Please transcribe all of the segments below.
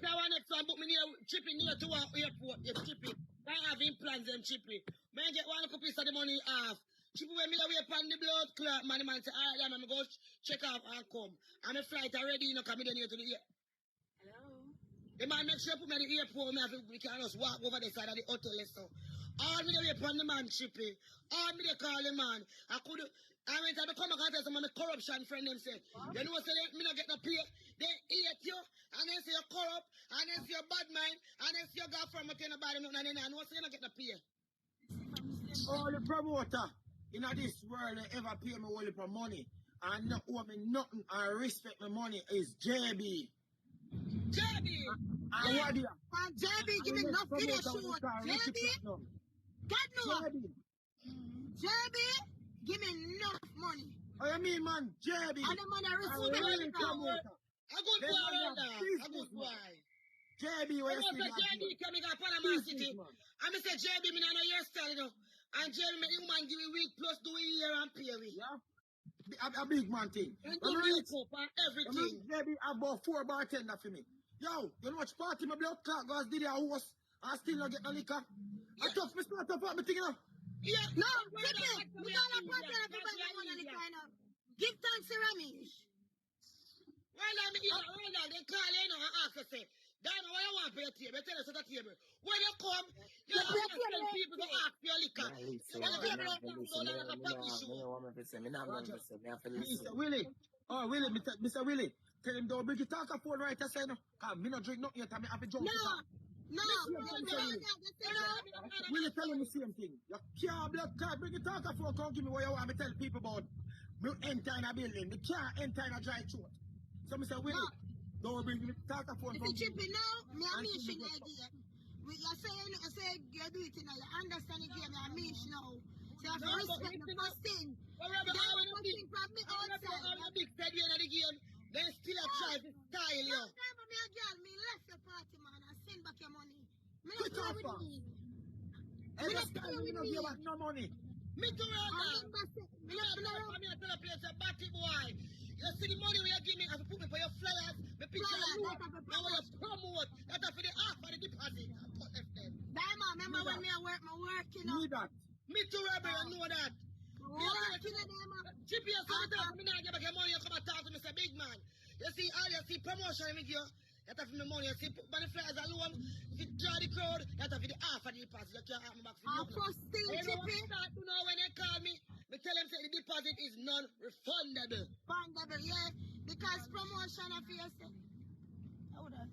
if I want next one, book me near Chippy near to our airport, yes, Chippy. I have implants and Chippy. May get one piece of the money off. Chippy when me away upon the blood clot, man, the man say, alright, I'm go check off and come. And my flight already, you know, coming down here to the air. Hello? The man make sure put me at the airport, we can just walk over the side of the hotel, so. All me away upon the man, Chippy. All me they call the man. I went to come back and tell some of my corruption friend them say, you know what say me not get no pay. They hate you, and then say you're corrupt, and then say you're bad mind, and then say you got from tell nobody nothing, and then I know say you not get no pay. All the promoter in this world that ever pay me only for money and not owe me nothing and respect my money is JB. JB! And what do you? And JB give me enough video shoot. JB? God no. JB, give me enough money. Oh, you mean, man, JB? And the man I receive it. A good boy, a good boy. JB, where you see JB coming up Panama City. And I say, JB, me not know your style, you know. And JB, me man give me week plus do a year and pay me. Yeah? A big man thing. And do me up and everything. JB, about 4 bartender for me. Yo, you know what party my blood clot guys did a host and still not get no liquor? I tough me start up me thing, you know. Yeah, no, Ricky, we got a party and people don't want to liquor, you know. Give thanks to Ramesh. Well, I'm here, they call you know and ask us, say, Dyma, what you want for your table? Tell us at the table. When you come, you don't want to tell people to ask for your liquor. You want to tell them to go down like a package shoe. Mr. Willie. Oh, Willie, Mr. Willie. Tell him don't bring your talker phone right, I say no. Cause me not drink nothing yet, I have to jump. No, Willie tell him the same thing. You can't blood card, bring your talker phone, come give me what you want me tell people about. Me enter in a building, the can't enter in a dry throat. So Mr. Willie, don't bring me talker phone. If you chip it now, me a mission idea. You say you do it now, you understand the game, you a mission now. So you have to respect the first thing. Then still a try to style you. Me a girl, me left your party, man, and send back your money. Me not play with me. Me not play with me. You have no money. Me too, Randa. Me not tell a place a batty boy. You see the money we you give me, I have to put me for your flyers, me picture you, now when you promote, that's for the half of the deposit. Dyma, remember when me a work, my work, you know. Me too, Rebel, I know that. Chippy, you see me not give back your money, you come and talk to me, say big man. You see, all you see promotion me give you, that's for my money. You see, money flyers alone, if you draw the crowd, that's for the half of the deposit. You can't have me back for you. First thing, Chippy. You know when they call me, me tell them say the deposit is non-refundable. Refundable, yeah, because promotion of yourself. Hold on.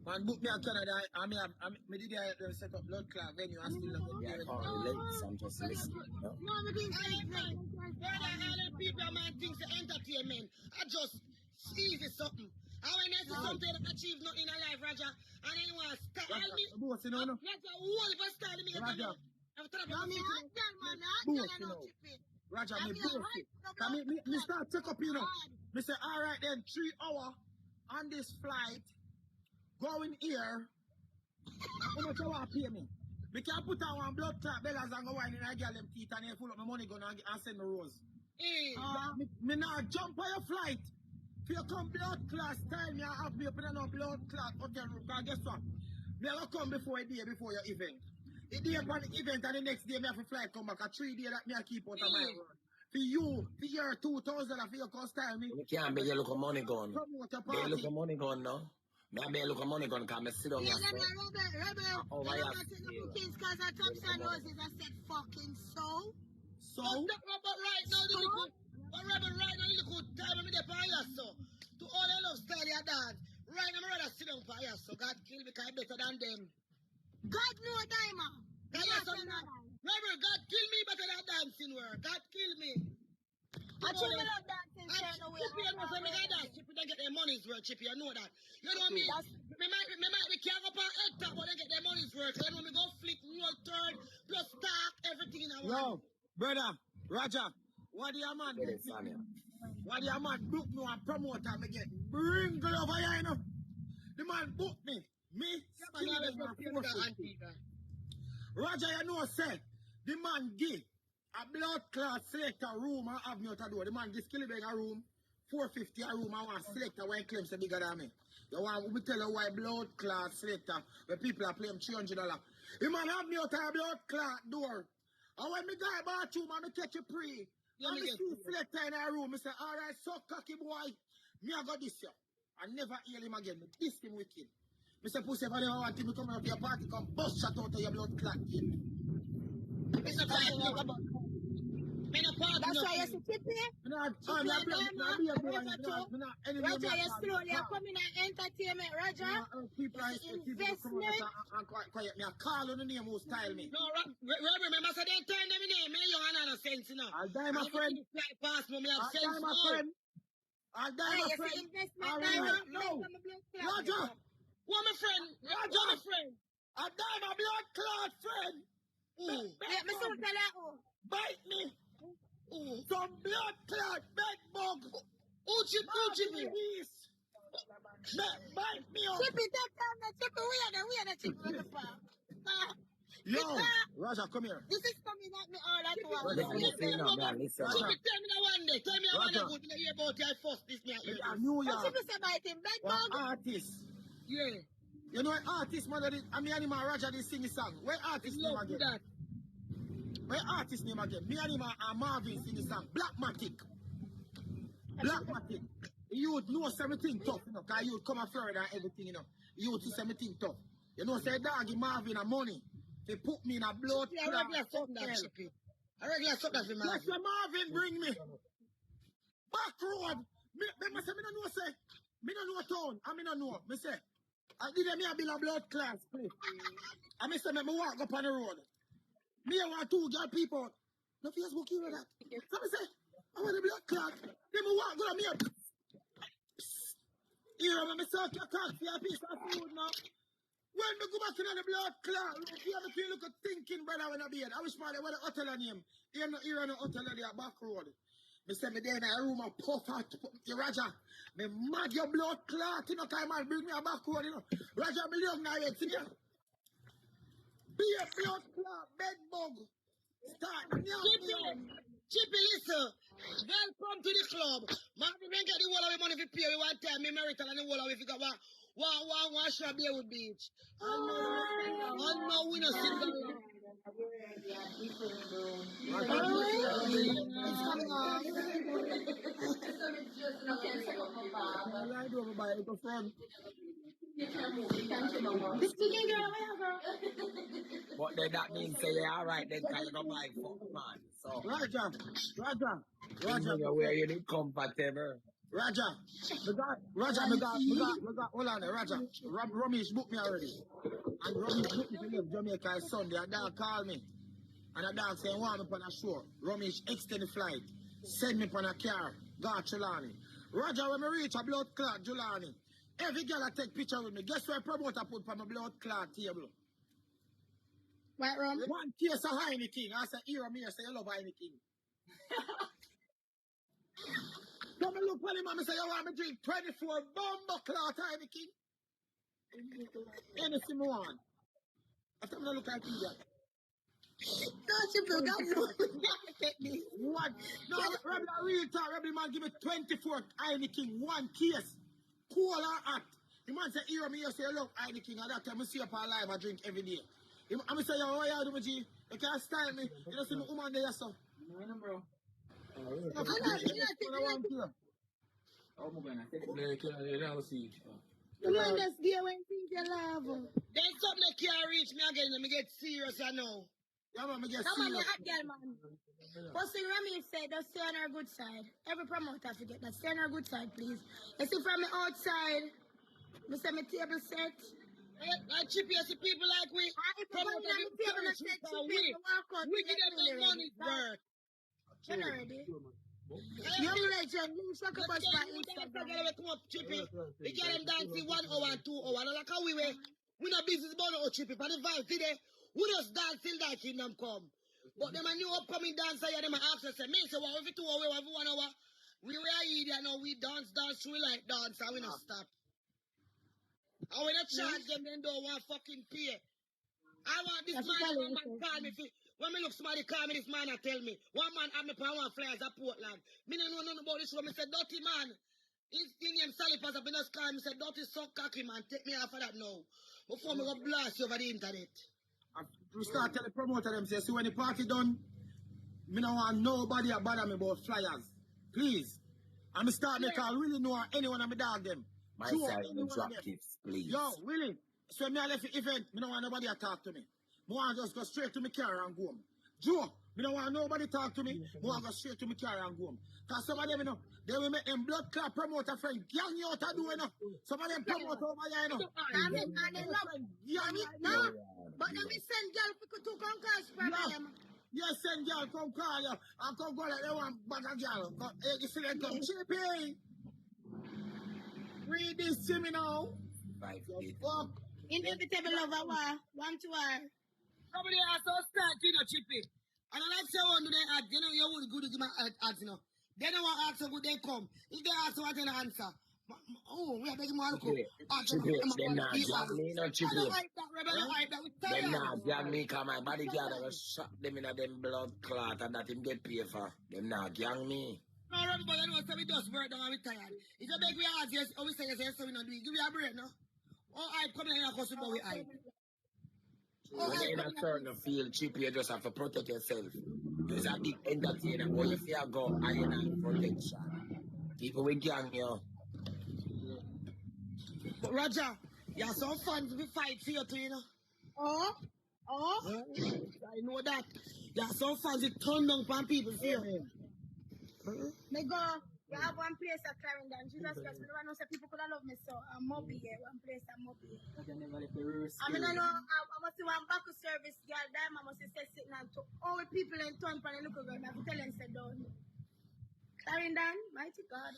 Man, book me a Canada. I did set up blood clot venue and still not get there. I'm just listening. No, me didn't say all the people, man, things the entertainment. I just easy something. I when they see something that achieve nothing in life, Raja, and then you want to style me. Boss, you know, no? That's a whole of a style me. Raja. Raja, me boss. Me start take up, you know. Me say, all right then, 3 hours on this flight. Going here, how much you want to pay me? Me can put on one blood clot beggars and go wine in a girl them teeth and then full up my money gun and send me rose. Me now jump on your flight. If you come blood clot style me and have me up in a blood clot hotel room. Because guess what? Me will come before a day before your event. The day upon the event and the next day me have to fly come back. A 3 days that me I keep out of my road. For you, for your 2,000 if you come style me. You can't be your look of money gun. Be your look of money gun now. I may look at money gun come sit down. Yeah, Rebel. Oh, I don't take no bookings because I Thompson Roses. I said fucking so. So? But right now, Rebel, right now, the good time I'm in the fire, so. To all the love style you dance. Right now, I'm rather sit down fire, so God kill me because I'm better than them. God know Dyma. Rebel, God kill me better than dancing work. God kill me. I told me love dancing, Chippy, you know, so me got that. Chippy, they get their money's worth, Chippy, you know that. You know me? Me might be careful up on head top, but they get their money's worth. You know me, go flick, roll, turn, plus stock, everything in a one. Yo, brother, Roger, what do you man do? What do you man book me and promote and me get bring girl over here, you know? The man book me. Me, Roger, you know, say, the man give a blood clot select a room and have me out a door. The man give Skillibeg a room 450 a room, I want selector when claims are bigger than me. You want me tell you why blood clot selector, where people are paying $300. You man have me out of a blood clot door. And when me go to the bathroom and me catch a pre, and me see selector in a room, me say, all right, so cocky boy, me I got this year. I never hear him again. Me diss him wicked. Me say, pussy, if I never want him to come out of your party, come bust shot out of your blood clot. It's a party no about. That's why you see Chippy. Roger, You slowly are coming and entertainment, Roger. People are investment. Quiet, me a call on the name who style me. No, remember, so they turn them in there, man, you have no sense, you know. I'll die, my friend. I'll die, my friend. I'll die, my friend. No. Roger. What, my friend? Roger. What, my friend? I'll die, my blood clot friend. Bite me. Some blood clot, bed bug. Chippy. Bite me up. Chippy, take down the Chippy. We are the Chippy in the farm. Yo, Roger, come here. This is coming at me all at once. Chippy, tell me that one day. Tell me that one day. Good to hear about your first this me. New York. Chippy say bite him, bed bug. Artist. Yeah. You know what artist, man? I mean, animal Roger, they sing a song. Where artist name again? Where artist name again? Me and him and Marvin sing a song. Blackmatic. You would know something tough, you know, because you would come to Florida and everything, you know. You would see something tough. You know, say, dog, give Marvin a money. They put me in a blood clot. I regular something for Marvin. Yes, Marvin bring me. Back road. Me say, me don't know, say. Me don't know town. I don't know. Me say, I did me a bill of blood class, please. I me say, me walk up on the road. Me I want two girl people. No Facebook, you know that. So me say, I want the blood clot. Then me walk, go to me up. Here, me say, I can't see a piece of food now. When me go back in the blood clot, you have to look at thinking, brother, when I be here. I wish my what the hotel name. Here on the hotel there, back road. Me say me there in a room and puff out. Roger, me mad your blood clot. You know, time man bring me a back road, you know. Roger, me love now, see me. Be a blood clot, bed bug. Start Chippy, listen. Welcome to the club. Man, we can get the whole of the money for pay. We want time, me marital and the whole of it. One shop there would beach. I know we not single. It's coming on. This big girl, But then that means say, yeah, all right, then can you go buy fuck, man? So, Roger, where you need comfortable. Roger, hold on, Roger. Romish booked me already. And Romish booked me to leave Jamaica Sunday. A dog called me. And a dog saying, want me on a show. Romish extend the flight. Send me on a car. Go to Chulani. Roger, when I reach a blood clot, Julani, every girl I take picture with me. Guess where promoter put on my blood clot table? White rum. One case of Heineken. I said, here, me, I say, you love Heineken. Come and look at him and say, you want me to drink 24 bomber clot Heineken? Anything you want. After me look at you. What? No, Rebel, real talk. Rebel man give me 24 Heineken, one case. Cool or hot. The man say, here, me, you say, you love Heineken. And that time I see up alive, I drink every day. I'm say, yo, what you do, G? You can't style me. You don't see me woman there, so. No, bro. You know, that's there when things you love. Then something that can't reach me again, let me get serious, I know. Yeah, man, me get Come on, serious. hot girl, man. But see, Rami said, just stay on our good side. Every promoter forget that. Stay on our good side, please. You see, from the outside, me say my table set. Like Chippy, I see people like we. Promoter the table and set we give them the money's worth. You're not ready. Young legend, you suck up us by Instagram. Come up, Chippy. We get them dancing 1 hour and 2 hours. Like how we were. We not business about no Chippy. But the vibe today, we just dance till that kingdom come. But them a new upcoming dancer, yeah, them a ask us, me say, what if 2 hours, what if 1 hour? We were here, you know, we dance, we like dance, and we not stop. And when I charge them, they don't want fucking pay. I want this man call me When me look somebody call me this man and tell me, one man have me for one flyers at Portland. Me don't know nothing about this show. Me say, dirty man. His name Sally Pass up in the sky. Me say, dirty so cocky man. Take me off of that now. Before me go blast you over the internet. We start telling the promoter them, say, see when the party done, me don't want nobody to bother me about flyers. Please. And me start make I really know anyone of me dog them. My Sure, side anyone drop of them. gifts, please. Yo, Willie. So me I left the event, me don't want nobody to talk to me. Me want just go straight to my car and go home. Joe, me don't want nobody talk to me. Me want go straight to my car and go home. Cause some of them, you know, they will make them blood clot promoter friend gang you out of do, you know. Some of them promote over here, you know. And they love it. No, but let me send girl to come cause for them. Yes, send girl come call you and come go like they want bag of girl. Hey, you see them come chippy. Read this to me now. 5 feet. Fuck. Inevitable lover war. 1 to war. Somebody has to start, you know, Chippy. And I like say one do they add, you know, you would good to give my ads, you know. They don't want to ask so good they come. If they ask what an answer. Oh, we are begging more to come. Chippy, them not jam me, no Chippy. I don't like that, Rebel. I don't like that. We tired. Them not jam me, cause my bodyguard will shot them in a them blood clot and that him get paid for. Them not gang me. No, Rebel, but you know, so we just work down and we tired. If you beg we ask, yes, or we say yes, so we not do it. Give me a break, no? Oh, I come in here and customer we hide. When you're in a certain field, Chippy, you just have to protect yourself. There's a big entertainer, but if you go, I ain't protection. People will gang you. Roger, you have some fun to be fight for you too, you know. Oh? I know that. You have some fun to turn down from people for you. Me go, you have one place at Clarendon. Jesus Christ, me don't know say people could have loved me so. I'm Moby here, one place I'm Moby here. I mean, I know, I must see one back service girl, Dyma must say sitting and to all the people in town for the look of them. I have to tell them, say, down. Clarendon, mighty God.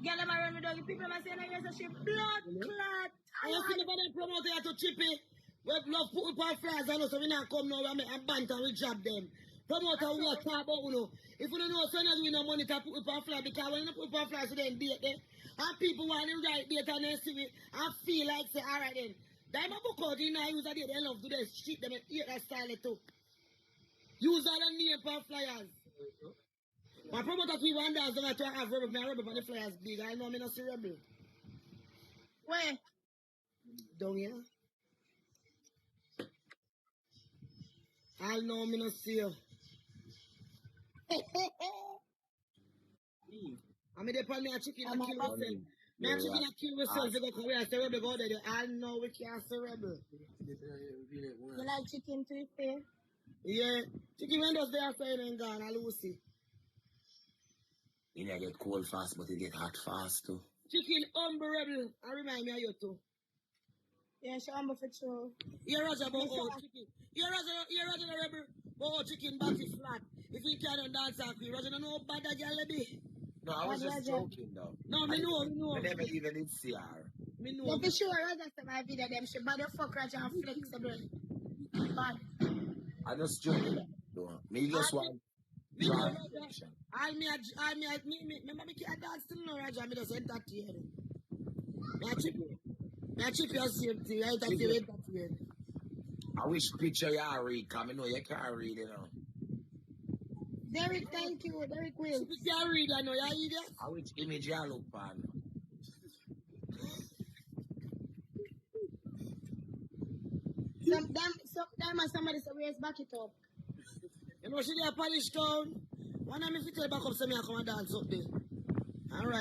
Girl, them around me down, the people must say, no, yes, she blood clot. I want to see the promoter here to Chippy. We love put up our flags and so we not come now and banter and we job them. Promoter we are talk about, you know. If you don't know, so not doing no money to put up our flag because when you put up our flag, so then date them. And people want to write date and then see it and feel like say, all right then. Dyma book out in use a date, they love to do street them and eat that style too. Use all the name for flyers. My promoter keep one dance and I try to have rebel, my rebel on the flyers big. I know I'm not see rebel. Where? Down here. I know I'm not see you. I mean, they put me a chicken and kill myself. Me a chicken and kill myself to go career. I say rebel go there. I know we can't say rebel. You like chicken too, fair? Yeah. Chicken when does they are saying and gone, I Lucy. You know, get cold fast, but it get hot fast too. Chicken rebel. I remind me of you too. Yeah, she humble for sure. You're Roger about chicken. You're Roger the rebel. But chicken body flat. If you can't dance out, Roger don't know how bad that girl be. No, I was just joking though. No, me know. I never even did see her. Me know. Yeah, for sure, Roger said my video them. She body fuck Roger and flexible. Bad. I just joking though. Me just want draw attention. Remember me can't dance still no Roger. Me just entertain. Me a chip your same thing. I entertain. I wish picture you read, cause I know you can't read, you know. Derek, thank you. Derek will. You can't read, I know, you idiot. I wish image you look on. Somebody said, where's back it up? You know, she there polish town. One of me fit tell back up, so me I come and dance up there. All right.